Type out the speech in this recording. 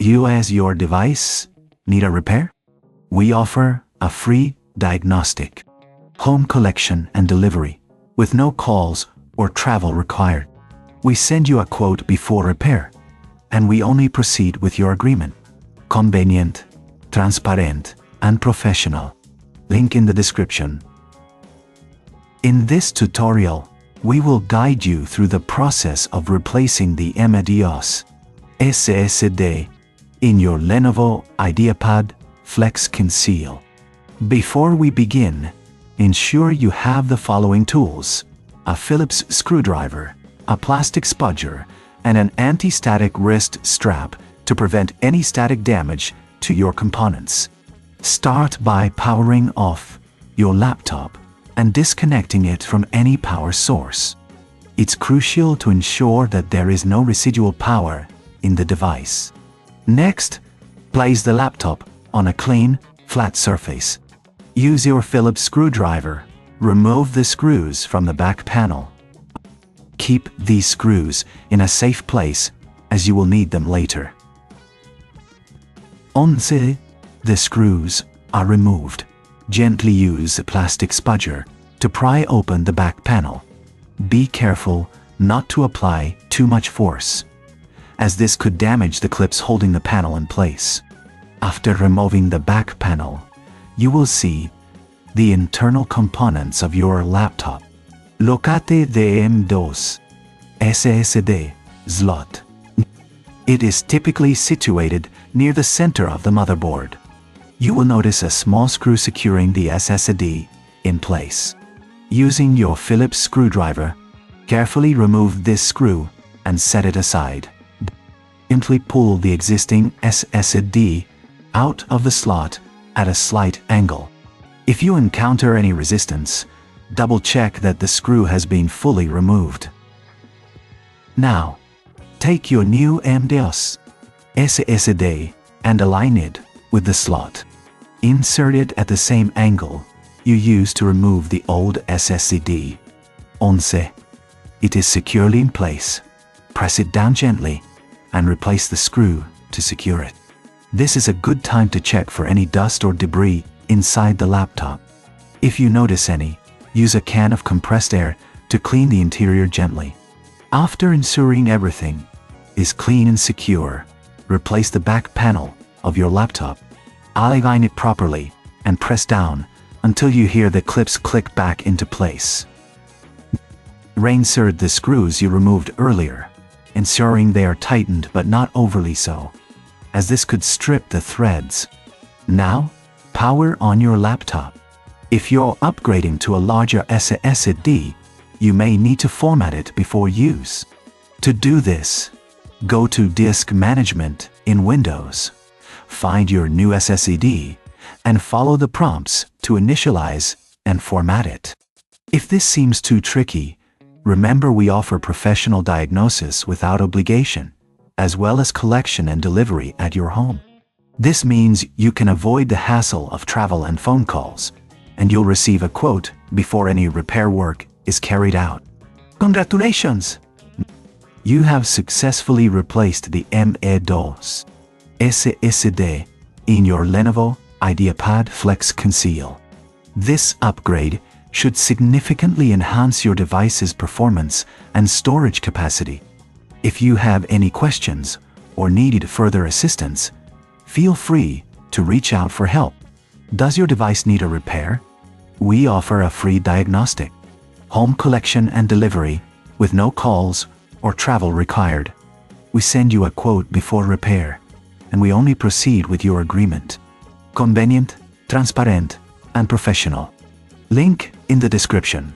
Does your device need a repair? We offer a free diagnostic, home collection and delivery, with no calls or travel required. We send you a quote before repair, and we only proceed with your agreement. Convenient, transparent, and professional. Link in the description. In this tutorial, we will guide you through the process of replacing the M.2 SSD in your Lenovo IdeaPad Flex Conceal. Before we begin, ensure you have the following tools: a Phillips screwdriver, a plastic spudger, and an anti-static wrist strap to prevent any static damage to your components. Start by powering off your laptop and disconnecting it from any power source. It's crucial to ensure that there is no residual power in the device. Next, place the laptop on a clean, flat surface. Use your Phillips screwdriver. Remove the screws from the back panel. Keep these screws in a safe place, as you will need them later. Once the screws are removed, gently use a plastic spudger to pry open the back panel. Be careful not to apply too much force, as this could damage the clips holding the panel in place. After removing the back panel, you will see the internal components of your laptop. Locate the M.2 SSD slot. It is typically situated near the center of the motherboard. You will notice a small screw securing the SSD in place. Using your Phillips screwdriver, carefully remove this screw and set it aside. Gently pull the existing SSD out of the slot at a slight angle. If you encounter any resistance, double-check that the screw has been fully removed. Now, take your new M.2 SSD and align it with the slot. Insert it at the same angle you used to remove the old SSD. Once it is securely in place, press it down gently and replace the screw to secure it. This is a good time to check for any dust or debris inside the laptop. If you notice any, use a can of compressed air to clean the interior gently. After ensuring everything is clean and secure, replace the back panel of your laptop. Align it properly and press down until you hear the clips click back into place. Reinsert the screws you removed earlier, ensuring they are tightened but not overly so, as this could strip the threads. Now, power on your laptop. If you're upgrading to a larger SSD, you may need to format it before use. To do this, go to Disk Management in Windows, find your new SSD, and follow the prompts to initialize and format it. If this seems too tricky, remember we offer professional diagnosis without obligation, as well as collection and delivery at your home. This means you can avoid the hassle of travel and phone calls, and you'll receive a quote before any repair work is carried out. Congratulations! You have successfully replaced the M.2 SSD in your Lenovo IdeaPad Flex Conceal. This upgrade should significantly enhance your device's performance and storage capacity. If you have any questions or need further assistance, feel free to reach out for help. Does your device need a repair? We offer a free diagnostic, home collection and delivery, with no calls or travel required. We send you a quote before repair, and we only proceed with your agreement. Convenient, transparent, and professional. Link in the description.